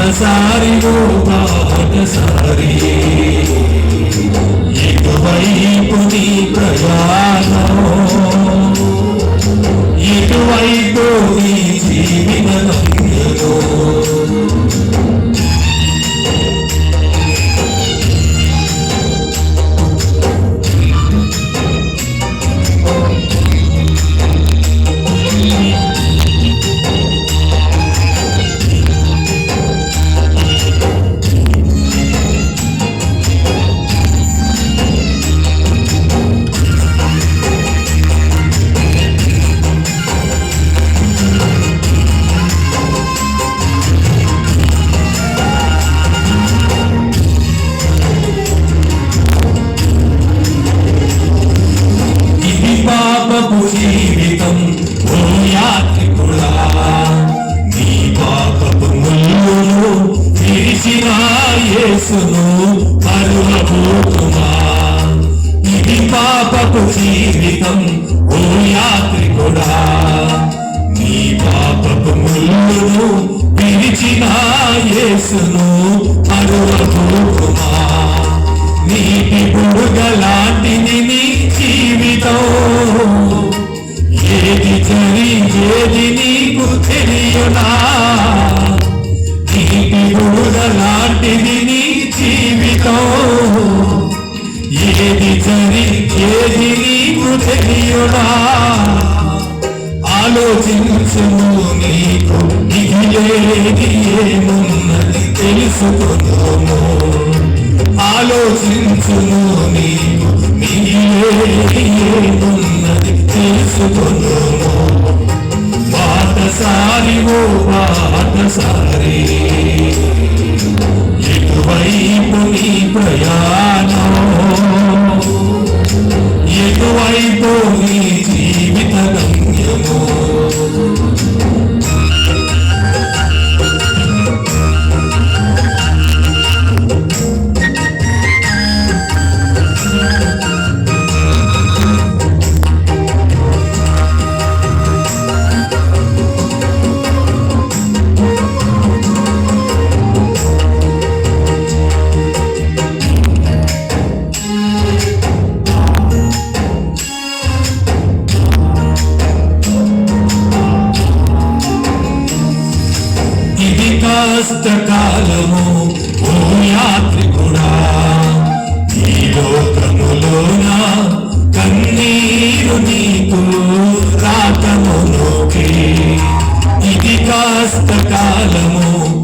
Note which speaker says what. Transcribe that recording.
Speaker 1: బాటసారి ఎటువైపు నీ ప్రయాణం, ఎటువైపు నీ జీవిత గమ్యమో. జీవితం ఓ యాత్రికుడా, నీ పాపపు ముల్లును విరిచిన యేసును మరువబోకుమా. ఇది పాపపు జీవితం ఓ యాత్రికుడా, నీ పాపపు ముల్లును విరిచిన యేసును మరువబోకుమా. నీటి బుడగలాంటిది నీ జీవితం, ఏది జరిగేది నీకు తెలియనా. నీటి బుడగలాంటిది నీ జీవితం, ఏది జరిగేది నీకు తెలియనా. ఆలోచించును నీకు మిగిలేది ఏమున్నది తెలుసుకును. ఆలోచించును నీకు మిగిలేది ఏమున్నది తెలుసుకును. బాటసారి ఓ బాటసారి, ఎటువైపు నీ ప్రయాణం, ఎటువైపు నీ జీవిత గమ్యమో. కష్టకాలము ఓ యాత్రికుడా, ఈ లోకములోన కన్నీరు నీకు రాకములోకి. ఇది కష్టకాలము